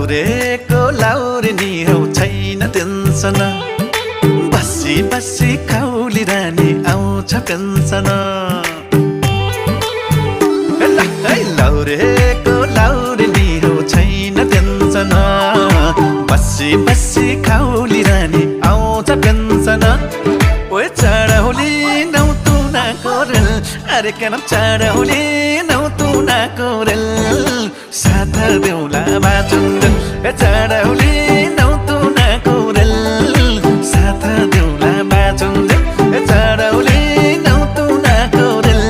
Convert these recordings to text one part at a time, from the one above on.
लाउरेको लाउरे नि हौ छैन टेन्सन बसी बसी खौली रानी आउँछ पेन्सन लाउरेको लाउरे नि हौ छैन टेन्सन बसी बसी खौली रानी आउँछ पेन्सन ओए चढौली नौ तुना कोरल अरे के नाम चढौली नौ तुना कोरल साथ देउला बाजुन्जल ए चढौली नौ तुना कोरल साथ देउला बाजुन्जल ए चढौली नौ तुना कोरल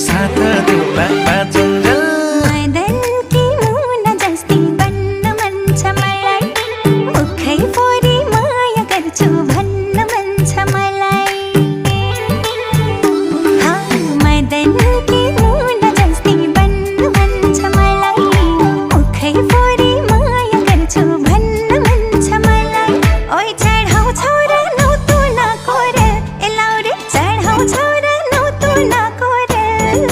साथ देउला बाजुन्जल मदनकी मुना जस्ती बन्न मन छ मलाई मुखै फोरी माया गर्छु भन्न मन छ मलाई मदनकी मुना जस्ती बन्न मन छ मलाई मुखै फोरी माया गर्छु भन्न मन छ मलाई ओइ चढाउ छोरा नौ तुना कोरल ए लाउरे चढाउ छोरा नौ तुना कोरल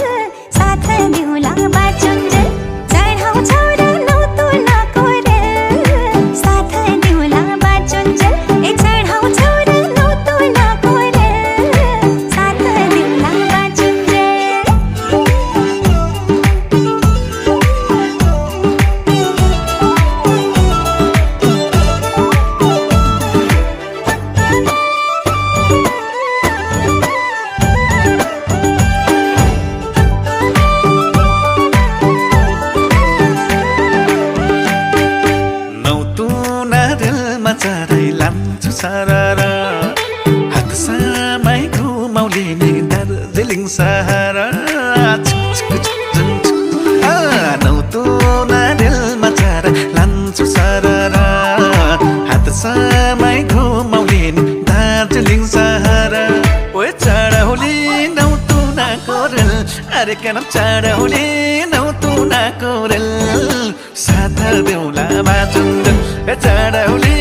साथ देउला बाजुन्जल चढाउ छोरा नौ तुना कोरल साथ देउला बाजुन्जल ए चढाउ छोरा नौ तुना कोरल साथ देउला बाजुन्जल नौ तुना रेलमा चढाइ लान्छु सररा हात सामै घुमाउले नि दार्जिलिङ सहर नौ तुना रेलमा चढाइ लान्छु सररा हात सामै घुमाउले नि दार्जिलिङ सहर ओए चढौली नौ तुना कोरल अरे के नाम चढौली नौ तुना कोरल साथ देउला बाजुन्जल ए चढौली